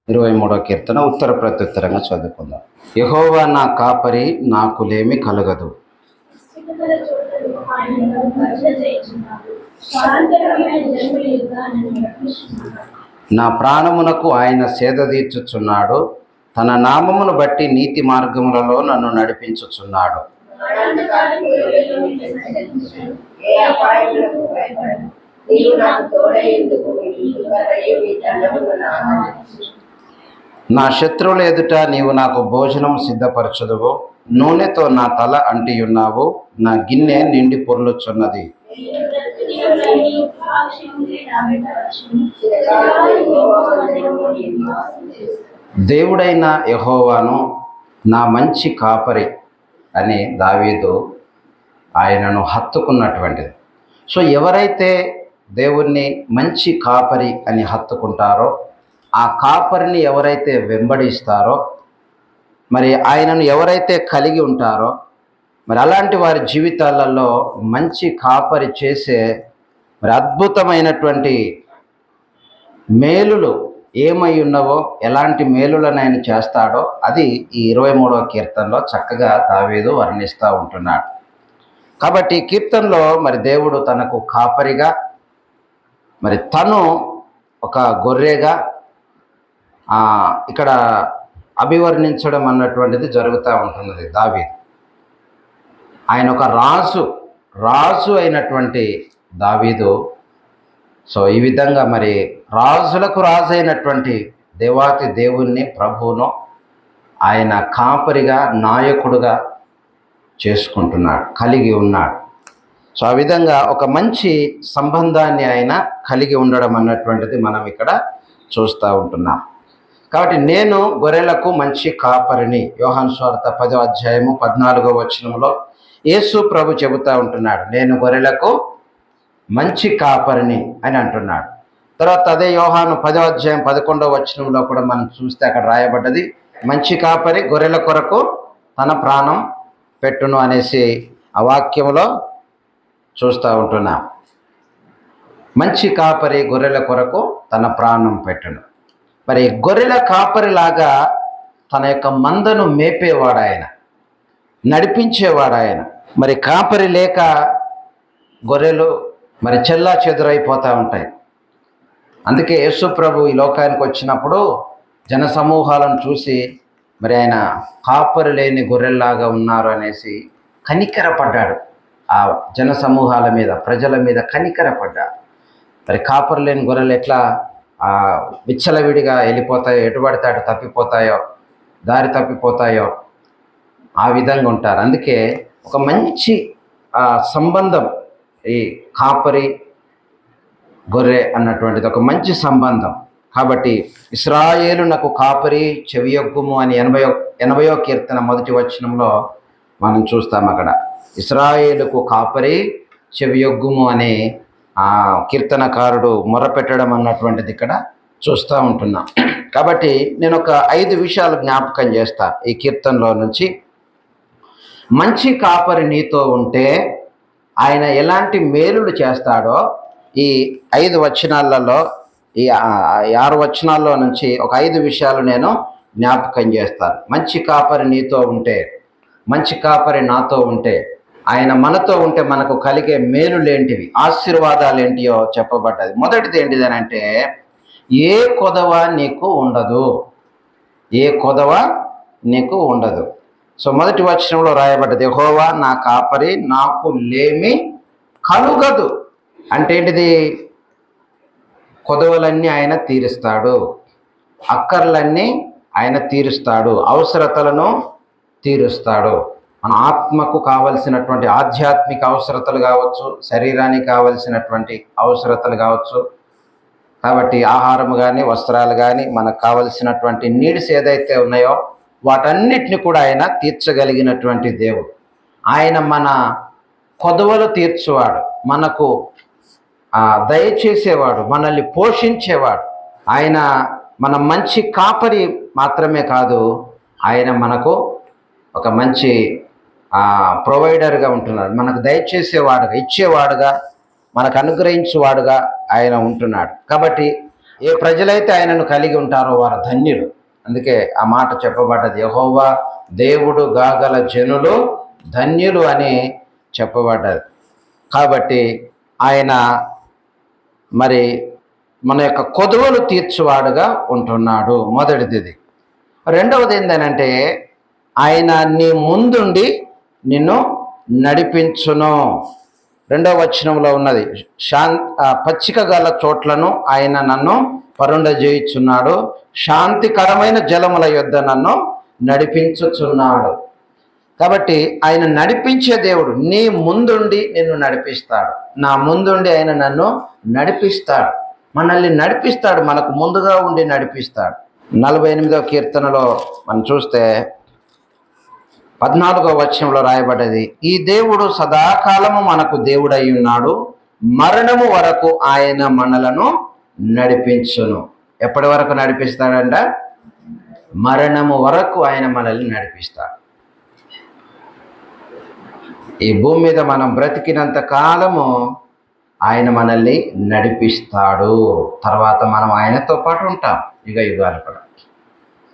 23వ కీర్తన ఉత్తర ప్రత్యుత్తరంగా చదువుకుందాం. యెహోవా నా కాపరి, నాకు లేమి కలగదు. నా ప్రాణమునకు ఆయన సేద తీర్చుచున్నాడు. తన నామమును బట్టి నీతి మార్గములలో నన్ను నడిపించుచున్నాడు. నా శత్రువుల ఎదుట నీవు నాకు భోజనం సిద్ధపరచుదువు. నూనెతో నా తల అంటియున్నావు. నా గిన్నె నిండి పొర్లుచున్నది. దేవుడైన యెహోవాను నా మంచి కాపరి అని దావీదు ఆయనను హత్తుకున్నటువంటిది. సో ఎవరైతే దేవుణ్ణి మంచి కాపరి అని హత్తుకుంటారో, ఆ కాపరిని ఎవరైతే వెంబడిస్తారో, మరి ఆయనను ఎవరైతే కలిగి ఉంటారో, మరి అలాంటి వారి జీవితాలలో మంచి కాపరి చేసే మరి అద్భుతమైనటువంటి మేలులు ఏమై ఉన్నవో, ఎలాంటి మేలులను ఆయన చేస్తాడో అది ఈ 23వ కీర్తనలో చక్కగా దావీదు వర్ణిస్తూ ఉంటున్నాడు. కాబట్టి కీర్తనలో మరి దేవుడు తనకు కాపరిగా, మరి తను ఒక గొర్రెగా ఇక్కడ అభివర్ణించడం అన్నటువంటిది జరుగుతూ ఉంటున్నది. దావీదు ఆయన ఒక రాజు అయినటువంటి దావీదు. సో ఈ విధంగా మరి రాజులకు రాజు అయినటువంటి దేవాతి దేవుణ్ణి, ప్రభువును ఆయన కాపరిగా, నాయకుడుగా చేసుకుంటున్నాడు, కలిగి ఉన్నాడు. సో ఆ విధంగా ఒక మంచి సంబంధాన్ని ఆయన కలిగి ఉండడం అన్నటువంటిది మనం ఇక్కడ చూస్తూ ఉంటున్నాం. కాబట్టి నేను గొర్రెలకు మంచి కాపరిని, యోహాను సువార్త 10వ అధ్యాయము 14వ వచనంలో యేసు ప్రభు చెబుతూ ఉంటున్నాడు, నేను గొర్రెలకు మంచి కాపరిని అని అంటున్నాడు. తర్వాత అదే యోహాను 10వ అధ్యాయం 11వ వచనంలో కూడా మనం చూస్తే అక్కడ రాయబడ్డది, మంచి కాపరి గొర్రెల కొరకు తన ప్రాణం పెట్టును అనేసి ఆ వాక్యంలో చూస్తూ ఉంటున్నాం. మంచి కాపరి గొర్రెల కొరకు తన ప్రాణం పెట్టును. మరి గొర్రెల కాపరిలాగా తన యొక్క మందను మేపేవాడు ఆయన, నడిపించేవాడు ఆయన. మరి కాపరి లేక గొర్రెలు మరి చెల్లా చెదురైపోతూ ఉంటాయి. అందుకే యేసు ప్రభు ఈ లోకానికి వచ్చినప్పుడు జన సమూహాలను చూసి మరి ఆయన కాపరి లేని గొర్రెల్లాగా ఉన్నారు అనేసి కనికరపడ్డాడు. ఆ జన సమూహాల మీద, ప్రజల మీద కనికరపడ్డాడు. మరి కాపరి లేని గొర్రెలు ఎట్లా విచ్చలవిడిగా వెళ్ళిపోతాయో, ఎటుపడితే అటు తప్పిపోతాయో, దారి తప్పిపోతాయో, ఆ విధంగా ఉంటారు. అందుకే ఒక మంచి సంబంధం ఈ కాపరి గొర్రె అన్నటువంటిది ఒక మంచి సంబంధం. కాబట్టి ఇశ్రాయేలు నాకు కాపరి చెవియొగ్గుము అని 80వ కీర్తన 1వ వచనంలో మనం చూస్తాం. అక్కడ ఇశ్రాయేలుకు కాపరి చెవియొగ్గుము అని కీర్తనకారుడు మొరపెట్టడం అన్నటువంటిది ఇక్కడ చూస్తూ ఉంటున్నాం. కాబట్టి నేను ఒక 5 విషయాలు జ్ఞాపకం చేస్తా ఈ కీర్తనలో నుంచి. మంచి కాపరి నీతో ఉంటే ఆయన ఎలాంటి మేలులు చేస్తాడో ఈ 5 వచనాలలో, ఈ 6 వచనాల్లో నుంచి ఒక 5 విషయాలు నేను జ్ఞాపకం చేస్తాను. మంచి కాపరి నీతో ఉంటే, మంచి కాపరి నాతో ఉంటే, ఆయన మనతో ఉంటే మనకు కలిగే మేలులేంటివి, ఆశీర్వాదాలు ఏంటియో చెప్పబడ్డది. మొదటిది ఏంటిది అని అంటే, ఏ కొదవ నీకు ఉండదు, ఏ కొదవ నీకు ఉండదు. సో మొదటి వచనంలో రాయబడ్డది, యెహోవా నా కాపరి, నాకు లేమి కలుగదు. అంటే ఏంటిది? కొదవలన్నీ ఆయన తీరుస్తాడు, అక్కర్లన్నీ ఆయన తీరుస్తాడు, అవసరతలను తీరుస్తాడు. మన ఆత్మకు కావలసినటువంటి ఆధ్యాత్మిక అవసరతలు కావచ్చు, శరీరానికి కావలసినటువంటి అవసరతలు కావచ్చు. కాబట్టి ఆహారం కానీ, వస్త్రాలు కానీ, మనకు కావలసినటువంటి నీడ్స్ ఏదైతే ఉన్నాయో వాటన్నిటిని కూడా ఆయన తీర్చగలిగినటువంటి దేవుడు. ఆయన మన కొదవలు తీర్చువాడు, మనకు దయచేసేవాడు, మనల్ని పోషించేవాడు. ఆయన మన మంచి కాపరి మాత్రమే కాదు, ఆయన మనకు ఒక మంచి ప్రొవైడర్గా ఉంటున్నాడు. మనకు దయచేసేవాడుగా, ఇచ్చేవాడుగా, మనకు అనుగ్రహించేవాడుగా ఆయన ఉంటున్నాడు. కాబట్టి ఏ ప్రజలైతే ఆయనను కలిగి ఉంటారో వారు ధన్యులు. అందుకే ఆ మాట చెప్పబడ్డది, యెహోవా దేవుడు గాగల జనులు ధన్యులు అని చెప్పబడ్డది. కాబట్టి ఆయన మరి మన యొక్క కొదువలు తీర్చువాడుగా ఉంటున్నాడు. మొదటిది ఇది. రెండవది ఏంటంటే ఆయన నీ ముందుండి నిన్ను నడిపించును. రెండవ వచనంలో ఉన్నది, పచ్చిక గల చోట్లను ఆయన నన్ను పరుండజేయుచున్నాడు, శాంతికరమైన జలముల యొద్ద నన్ను నడిపించుచున్నాడు. కాబట్టి ఆయన నడిపించే దేవుడు. నీ ముందుండి నిన్ను నడిపిస్తాడు. నా ముందుండి ఆయన నన్ను నడిపిస్తాడు, మనల్ని నడిపిస్తాడు, మనకు ముందుగా ఉండి నడిపిస్తాడు. 48వ కీర్తనలో మనం చూస్తే 14వ వచనంలో రాయబడ్డది, ఈ దేవుడు సదాకాలము మనకు దేవుడై ఉన్నాడు, మరణము వరకు ఆయన మనలను నడిపించును. ఎప్పటి వరకు నడిపిస్తాడంట? మరణము వరకు ఆయన మనల్ని నడిపిస్తాడు. ఈ భూమి మీద మనం బ్రతికినంత కాలము ఆయన మనల్ని నడిపిస్తాడు. తర్వాత మనం ఆయనతో పాటు ఉంటాం యుగ యుగాలు కూడా.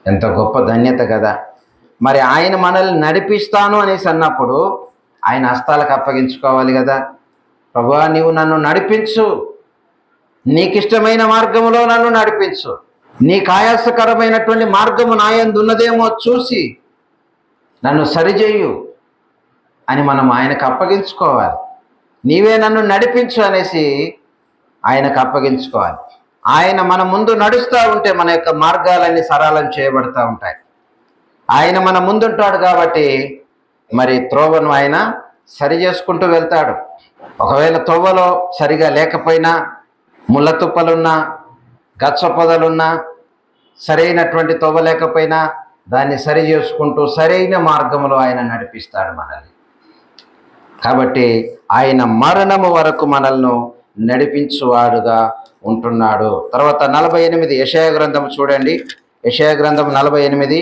ఎంత గొప్ప ధన్యత కదా. మరి ఆయన మనల్ని నడిపిస్తాను అనేసి అన్నప్పుడు ఆయన హస్తాలకు అప్పగించుకోవాలి కదా. ప్రభువా, నీవు నన్ను నడిపించు, నీకు ఇష్టమైన మార్గములో నన్ను నడిపించు, నీకు ఆయాసకరమైనటువంటి మార్గము నాయందు ఉన్నదేమో చూసి నన్ను సరిచేయు అని మనం ఆయనకు అప్పగించుకోవాలి. నీవే నన్ను నడిపించు అనేసి ఆయనకు అప్పగించుకోవాలి. ఆయన మన ముందు నడుస్తూ ఉంటే మన యొక్క మార్గాలన్నీ సరళం చేయబడుతూ ఉంటాయి. ఆయన మన ముందుంటాడు కాబట్టి మరి త్రోవను ఆయన సరి చేసుకుంటూ వెళ్తాడు. ఒకవేళ త్రోవలో సరిగా లేకపోయినా, ముళ్ళ తుప్పలున్నా, గచ్చ పొదలున్నా, సరైనటువంటి త్రోవ లేకపోయినా దాన్ని సరి చేసుకుంటూ సరైన మార్గంలో ఆయన నడిపిస్తాడు మనల్ని. కాబట్టి ఆయన మరణము వరకు మనల్ని నడిపించువాడుగా ఉంటున్నాడు. తర్వాత 48 యెషయా గ్రంథం చూడండి. యెషయా గ్రంథం 48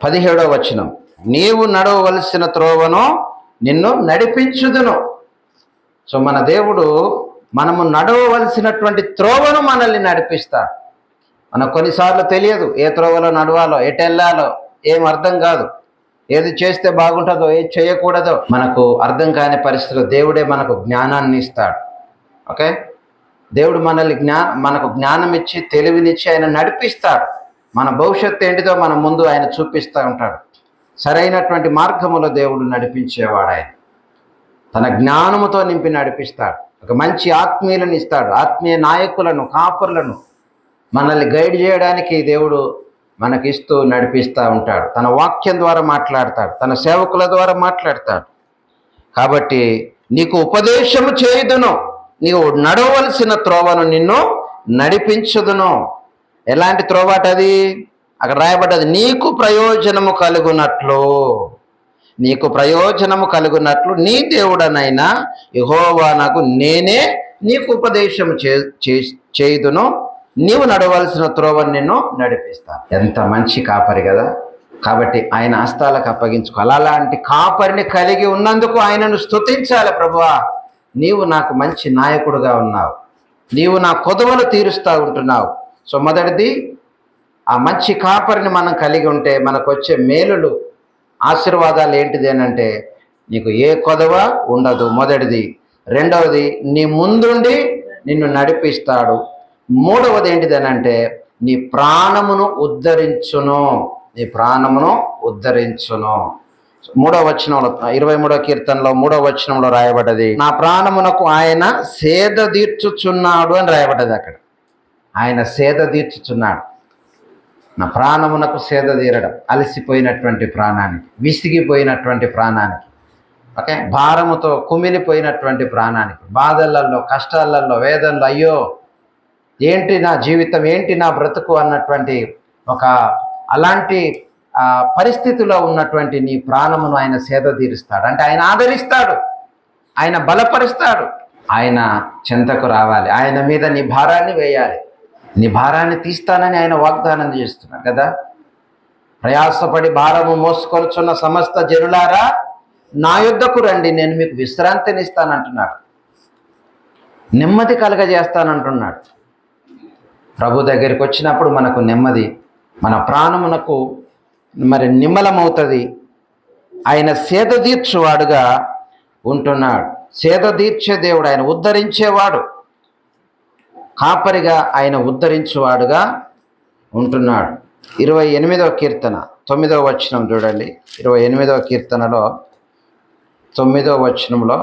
17వ వచనం, నీవు నడవవలసిన త్రోవను నిన్ను నడిపించుదును. సో మన దేవుడు మనము నడవవలసినటువంటి త్రోవను మనల్ని నడిపిస్తాడు. మనకు కొన్నిసార్లు తెలియదు ఏ త్రోవలో నడవాలో, ఎటు వెళ్ళాలో, ఏం అర్థం కాదు, ఏది చేస్తే బాగుంటుందో, ఏది చేయకూడదో మనకు అర్థం కాని పరిస్థితిలో దేవుడే మనకు జ్ఞానాన్ని ఇస్తాడు. ఓకే, దేవుడు మనకు జ్ఞానం ఇచ్చి తెలివినిచ్చి ఆయన నడిపిస్తాడు. మన భవిష్యత్తు ఏంటిదో మన ముందు ఆయన చూపిస్తూ ఉంటాడు. సరైనటువంటి మార్గములో దేవుడు నడిపించేవాడు. ఆయన తన జ్ఞానముతో నింపి నడిపిస్తాడు. ఒక మంచి ఆత్మీయులను ఇస్తాడు, ఆత్మీయ నాయకులను, కాపురులను మనల్ని గైడ్ చేయడానికి దేవుడు మనకిస్తూ నడిపిస్తూ ఉంటాడు. తన వాక్యం ద్వారా మాట్లాడతాడు, తన సేవకుల ద్వారా మాట్లాడతాడు. కాబట్టి నీకు ఉపదేశము చేయుదును, నీవు నడవలసిన త్రోవను నిన్ను నడిపించుదును. ఎలాంటి త్రోవాటది? అక్కడ రాయబడ్డది, నీకు ప్రయోజనము కలుగునట్లు, నీకు ప్రయోజనము కలుగునట్లు నీ దేవుడనైనా యెహోవానగు నేనే నీకు ఉపదేశం చేయుదును, నీవు నడవలసిన త్రోవను నిన్ను నడిపిస్తాను. ఎంత మంచి కాపరి కదా. కాబట్టి ఆయన హస్తాలకు అప్పగించుకోవాలి. అలాంటి కాపరిని కలిగి ఉన్నందుకు ఆయనను స్తుతించాలి. ప్రభువా, నీవు నాకు మంచి నాయకుడుగా ఉన్నావు, నీవు నా కొదవలు తీరుస్తూ ఉంటున్నావు. సో మొదటిది, ఆ మంచి కాపరిని మనం కలిగి ఉంటే మనకు వచ్చే మేలులు, ఆశీర్వాదాలు ఏంటిది అని అంటే, నీకు ఏ కొదవ ఉండదు, మొదటిది. రెండవది, నీ ముందుండి నిన్ను నడిపిస్తాడు. మూడవది ఏంటిది అని అంటే, నీ ప్రాణమును ఉద్ధరించును, నీ ప్రాణమును ఉద్ధరించును. 3వ వచనంలో, 23వ కీర్తనలో 3వ వచనంలో రాయబడ్డది, నా ప్రాణమునకు ఆయన సేద తీర్చుచున్నాడు అని రాయబడ్డది. అక్కడ ఆయన సేద తీర్చుచున్నాడు. నా ప్రాణమునకు సేద తీరడం, అలసిపోయినటువంటి ప్రాణానికి, విసిగిపోయినటువంటి ప్రాణానికి, ఓకే, భారముతో కుమిలిపోయినటువంటి ప్రాణానికి, బాధలలో, కష్టాలలో, వేదనలో, అయ్యో ఏంటి నా జీవితం, ఏంటి నా బ్రతుకు అన్నటువంటి ఒక అలాంటి పరిస్థితిలో ఉన్నటువంటి నీ ప్రాణమును ఆయన సేద తీరుస్తాడు. అంటే ఆయన ఆదరిస్తాడు, ఆయన బలపరుస్తాడు. ఆయన చెంతకు రావాలి, ఆయన మీద నీ భారాన్ని వేయాలి. నీ భారాన్ని తీస్తానని ఆయన వాగ్దానం చేస్తున్నాడు కదా. ప్రయాసపడి భారము మోసుకొనుచున్న సమస్త జనులారా నా యొద్దకు రండి, నేను మీకు విశ్రాంతిని ఇస్తానంటున్నాడు, నెమ్మది కలగజేస్తానంటున్నాడు. ప్రభు దగ్గరికి వచ్చినప్పుడు మనకు నెమ్మది, మన ప్రాణమునకు మరి నిమ్మలమవుతుంది. ఆయన సేద తీర్చువాడుగా ఉంటున్నాడు. సేద తీర్చే దేవుడు, ఆయన ఉద్ధరించేవాడు, కాపరిగా ఆయన ఉద్ధరించేవాడుగా ఉంటున్నాడు. 28వ కీర్తన 9వ వచనం చూడండి. 28వ కీర్తనలో 9వ వచనంలో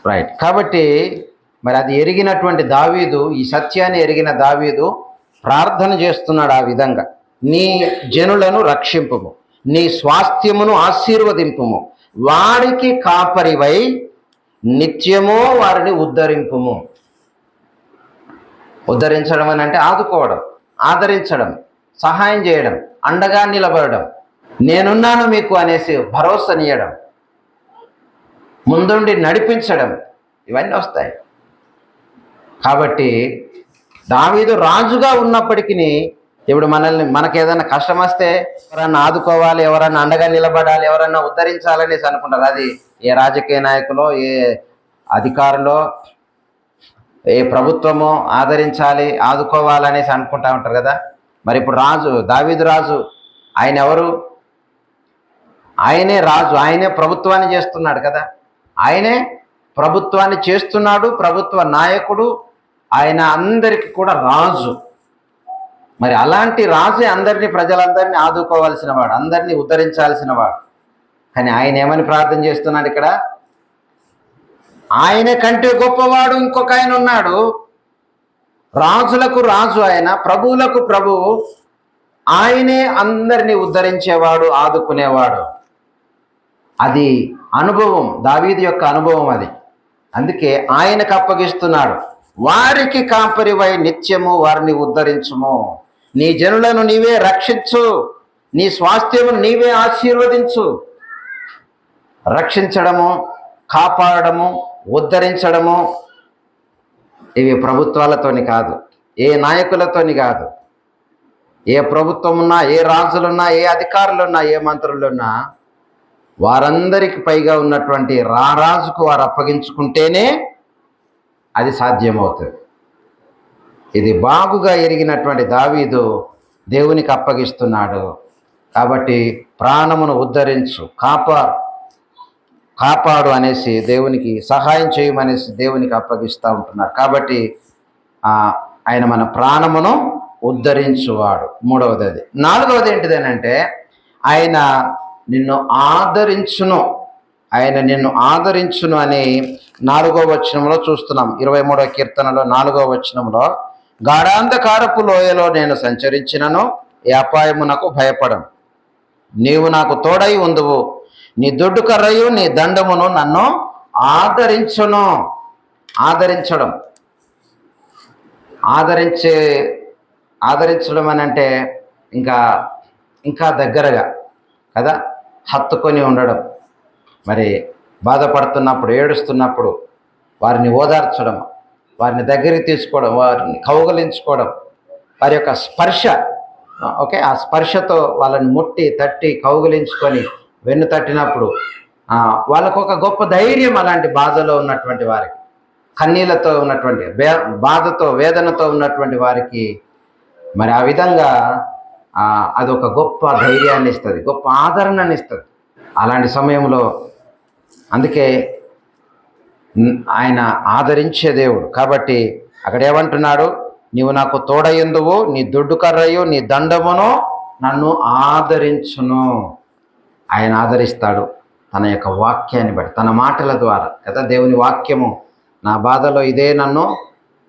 రైట్. కాబట్టి మరి అది ఎరిగినటువంటి దావీదు, ఈ సత్యాన్ని ఎరిగిన దావీదు ప్రార్థన చేస్తున్నాడు ఆ విధంగా, నీ జనులను రక్షింపుము, నీ స్వాస్థ్యమును ఆశీర్వదింపుము, వారికి కాపరివై నిత్యము వారిని ఉద్ధరింపుము. ఉద్ధరించడం అని అంటే ఆదుకోవడం, ఆదరించడం, సహాయం చేయడం, అండగా నిలబడడం, నేనున్నాను మీకు అనేసి భరోసానియడం, ముందుండి నడిపించడం, ఇవన్నీ వస్తాయి. కాబట్టి దావీదు రాజుగా ఉన్నప్పటికీ ఇప్పుడు మనకేదైనా కష్టం వస్తే ఎవరన్నా ఆదుకోవాలి, ఎవరన్నా అండగా నిలబడాలి, ఎవరన్నా ఉద్ధరించాలనేసి అనుకుంటారు. అది ఏ రాజకీయ నాయకులో, ఏ అధికారులో, ఏ ప్రభుత్వమో ఆదరించాలి, ఆదుకోవాలనేసి అనుకుంటా ఉంటారు కదా. మరి ఇప్పుడు దావీదు రాజు, ఆయన ఎవరు? ఆయనే రాజు, ఆయనే ప్రభుత్వాన్ని చేస్తున్నాడు కదా. ఆయనే ప్రభుత్వాన్ని చేస్తున్నాడు, ప్రభుత్వ నాయకుడు, ఆయన అందరికీ కూడా రాజు. మరి అలాంటి రాజే అందరినీ, ప్రజలందరినీ ఆదుకోవాల్సిన వాడు, అందరినీ ఉద్ధరించాల్సిన వాడు. కానీ ఆయన ఏమని ప్రార్థన చేస్తున్నాడు ఇక్కడ? ఆయన కంటే గొప్పవాడు ఇంకొక ఆయన ఉన్నాడు. రాజులకు రాజు ఆయన, ప్రభువులకు ప్రభువు, ఆయనే అందరినీ ఉద్ధరించేవాడు, ఆదుకునేవాడు. అది అనుభవం, దావీదు యొక్క అనుభవం అది. అందుకే ఆయనకు అప్పగిస్తున్నాడు, వారికి కాపరివై నిత్యము వారిని ఉద్ధరించుము, నీ జనులను నీవే రక్షించు, నీ స్వాస్థ్యమును నీవే ఆశీర్వదించు. రక్షించడము, కాపాడము, ఉద్ధరించడము ఇవి ప్రభుత్వాలతోని కాదు, ఏ నాయకులతోని కాదు. ఏ ప్రభుత్వం ఉన్నా, ఏ రాజులున్నా, ఏ అధికారులున్నా, ఏ మంత్రులున్నా, వారందరికి పైగా ఉన్నటువంటి రారాజుకు వారు అప్పగించుకుంటేనే అది సాధ్యమవుతుంది. ఇది బాగుగా ఎరిగినటువంటి దావీదు దేవునికి అప్పగిస్తున్నాడు. కాబట్టి ప్రాణమును ఉద్ధరించు, కాపాడు అనేసి దేవునికి సహాయం చేయమనేసి దేవునికి అప్పగిస్తూ ఉంటున్నారు. కాబట్టి ఆయన మన ప్రాణమును ఉద్ధరించువాడు. మూడవది అది. నాలుగవది ఏంటిదేనంటే ఆయన నిన్ను ఆదరించును, ఆయన నిన్ను ఆదరించును అని 4వ వచనంలో చూస్తున్నాం. 23వ కీర్తనలో 4వ వచనంలో, గాఢాంధకారపు లోయలో నేను సంచరించినను ఏ అపాయమునకు భయపడను, నీవు నాకు తోడై ఉందువు, నీ దొడ్డు కర్రయు నీ దండమును నన్ను ఆదరించును. ఆదరించడం అని అంటే ఇంకా దగ్గరగా కదా, హత్తుకొని ఉండడం. మరి బాధపడుతున్నప్పుడు, ఏడుస్తున్నప్పుడు వారిని ఓదార్చడం, వారిని దగ్గరికి తీసుకోవడం, వారిని కౌగలించుకోవడం, వారి యొక్క స్పర్శ, ఓకే, ఆ స్పర్శతో వాళ్ళని ముట్టి తట్టి కౌగలించుకొని వెన్ను తట్టినప్పుడు వాళ్ళకు ఒక గొప్ప ధైర్యం. అలాంటి బాధలో ఉన్నటువంటి వారికి, కన్నీళ్లతో ఉన్నటువంటి, బాధతో వేదనతో ఉన్నటువంటి వారికి మరి ఆ విధంగా అదొక గొప్ప ధైర్యాన్ని ఇస్తుంది, గొప్ప ఆదరణని ఇస్తుంది అలాంటి సమయంలో. అందుకే ఆయన ఆదరించే దేవుడు. కాబట్టి అక్కడ ఏమంటున్నాడు? నీవు నాకు తోడయందువు, నీ దొడ్డు కర్రయు నీ దండమును నన్ను ఆదరించును. ఆయన ఆదరిస్తాడు తన యొక్క వాక్యాన్ని బట్టి, తన మాటల ద్వారా కదా. దేవుని వాక్యము నా బాధలో ఇదే నన్ను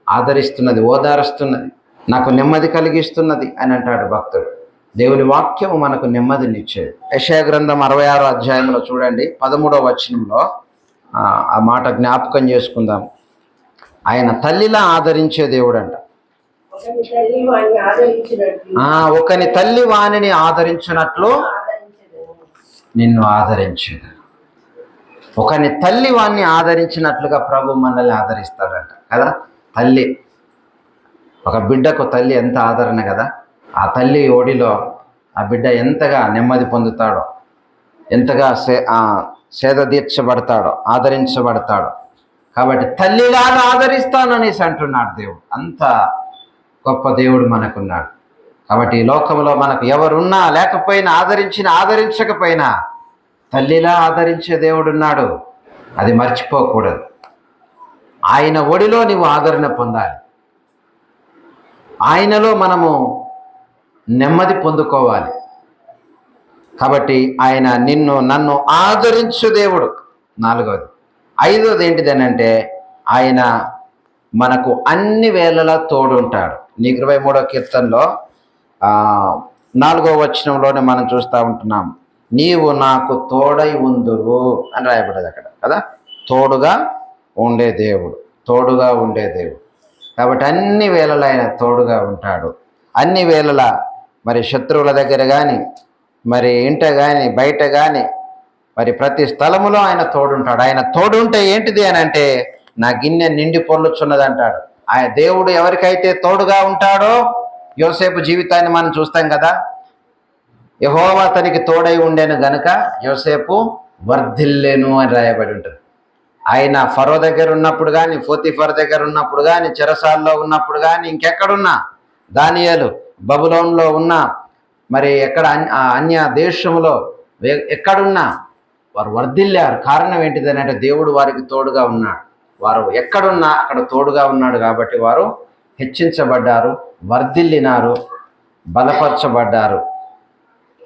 ఆదరిస్తున్నది, ఓదారుస్తున్నది, నాకు నెమ్మది కలిగిస్తున్నది అని అంటాడు భక్తుడు. దేవుని వాక్యము మనకు నెమ్మదినిచ్చేది. యెషయా గ్రంథం 66వ అధ్యాయంలో చూడండి, 13వ వచనంలో ఆ మాట జ్ఞాపకం చేసుకుందాం. ఆయన తల్లిలా ఆదరించే దేవుడు అంట. ఒకని తల్లి వాణిని ఆదరించినట్లు నిన్ను ఆదరించేది. ఒకని తల్లి వాణ్ణి ఆదరించినట్లుగా ప్రభు మనల్ని ఆదరిస్తాడంట కదా. తల్లి, ఒక బిడ్డకు తల్లి ఎంత ఆదరణ కదా. ఆ తల్లి ఒడిలో ఆ బిడ్డ ఎంతగా నెమ్మది పొందుతాడో, ఎంతగా సేద తీర్చబడతాడో, ఆదరించబడతాడో. కాబట్టి తల్లిలాగా ఆదరిస్తాననేసి అంటున్నాడు దేవుడు. అంత గొప్ప దేవుడు మనకున్నాడు. కాబట్టి ఈ లోకంలో మనకు ఎవరున్నా లేకపోయినా, ఆదరించకపోయినా తల్లిలా ఆదరించే దేవుడున్నాడు. అది మర్చిపోకూడదు. ఆయన ఒడిలో నీవు ఆదరణ పొందాలి. ఆయనలో మనము నెమ్మది పొందుకోవాలి. కాబట్టి ఆయన నన్ను ఆదరించు దేవుడు. 4వది. 5వది ఏంటిదనంటే ఆయన మనకు అన్ని వేళలా తోడుంటాడు. 23వ కీర్తనలో 4వ వచనంలోనే మనం చూస్తూ ఉంటున్నాం. నీవు నాకు తోడై ఉందువు అని రాయబడేది అక్కడ కదా. తోడుగా ఉండే దేవుడు, తోడుగా ఉండే దేవుడు. కాబట్టి అన్ని వేళలా ఆయన తోడుగా ఉంటాడు. అన్ని వేళలా మరి శత్రువుల దగ్గర కానీ, మరి ఇంట కానీ, బయట కానీ, మరి ప్రతి స్థలములో ఆయన తోడుంటాడు. ఆయన తోడుంటే ఏంటిది అని అంటే నా గిన్నె నిండి పొర్లుచున్నది అంటాడు. ఆయన దేవుడు ఎవరికైతే తోడుగా ఉంటాడో, యోసేపు జీవితాన్ని మనం చూస్తాం కదా. యెహోవా అతనికి తోడై ఉండేను గనుక యోసేపు వర్ధిల్లెను అని రాయబడి ఉంటుంది. ఆయన ఫరో దగ్గర ఉన్నప్పుడు కానీ, పోతీఫర్ దగ్గర ఉన్నప్పుడు కానీ, చెరసాల్లో ఉన్నప్పుడు కానీ, ఇంకెక్కడున్నా, దానియేలు బబులోన్లో ఉన్న, మరి ఎక్కడ అన్య దేశంలో ఎక్కడున్నా వారు వర్ధిల్లారు. కారణం ఏంటిదని అంటే దేవుడు వారికి తోడుగా ఉన్నాడు. వారు ఎక్కడున్నా అక్కడ తోడుగా ఉన్నాడు. కాబట్టి వారు హెచ్చించబడ్డారు, వర్ధిల్లినారు, బలపరచబడ్డారు.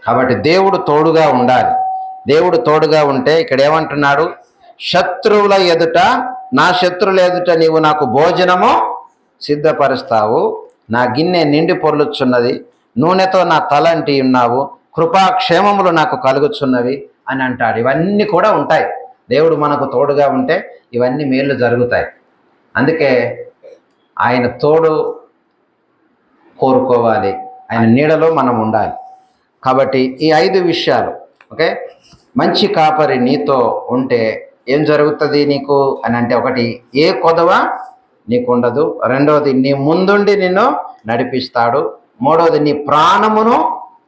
కాబట్టి దేవుడు తోడుగా ఉండాలి. దేవుడు తోడుగా ఉంటే ఇక్కడ ఏమంటున్నాడు? శత్రువుల ఎదుట, నా శత్రువుల ఎదుట నీవు నాకు భోజనము సిద్ధపరుస్తావు, నా గిన్నె నిండి పొర్లుచున్నది, నూనెతో నా తలంటి ఉన్నావు, కృపాక్షేమములు నాకు కలుగుచున్నవి అని అంటాడు. ఇవన్నీ కూడా ఉంటాయి. దేవుడు మనకు తోడుగా ఉంటే ఇవన్నీ మేలు జరుగుతాయి. అందుకే ఆయన తోడు కోరుకోవాలి, ఆయన నీడలో మనం ఉండాలి. కాబట్టి ఈ 5 విషయాలు, ఓకే. మంచి కాపరి నీతో ఉంటే ఏం జరుగుతుంది నీకు అని అంటే, 1, ఏ కొదవ నీకు ఉండదు. 2వది, నీ ముందుండి నిన్ను నడిపిస్తాడు. 3వది, నీ ప్రాణమును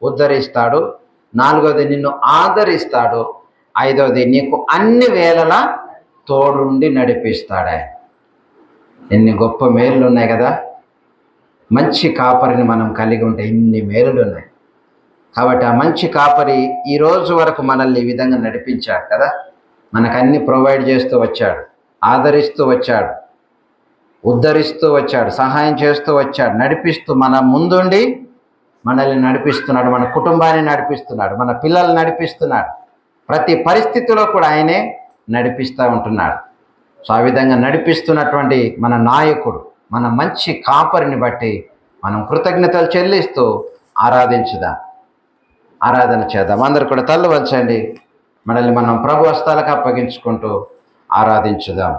ఉద్ధరిస్తాడు. 4వది, నిన్ను ఆదరిస్తాడు. 5వది, నీకు అన్ని వేళలా తోడుండి నడిపిస్తాడు. ఆయన ఎన్ని గొప్ప మేలులు ఉన్నాయి కదా. మంచి కాపరిని మనం కలిగి ఉంటే ఇన్ని మేలులు ఉన్నాయి. కాబట్టి ఆ మంచి కాపరి ఈ రోజు వరకు మనల్ని ఈ విధంగా నడిపించాడు కదా. మనకు అన్ని ప్రొవైడ్ చేస్తూ వచ్చాడు, ఆదరిస్తూ వచ్చాడు, ఉద్ధరిస్తూ వచ్చాడు, సహాయం చేస్తూ వచ్చాడు, నడిపిస్తూ మన ముందుండి మనల్ని నడిపిస్తున్నాడు, మన కుటుంబాన్ని నడిపిస్తున్నాడు, మన పిల్లల్ని నడిపిస్తున్నాడు. ప్రతి పరిస్థితిలో కూడా ఆయనే నడిపిస్తూ ఉంటున్నాడు. సో ఆ విధంగా నడిపిస్తున్నటువంటి మన నాయకుడు, మన మంచి కాపరిని బట్టి మనం కృతజ్ఞతలు చెల్లిస్తూ ఆరాధన చేద్దాం. అందరూ కూడా తల్లు వంచండి. మనల్ని మనం ప్రభు హస్తాలకు అప్పగించుకుంటూ ఆరాధించుదాం.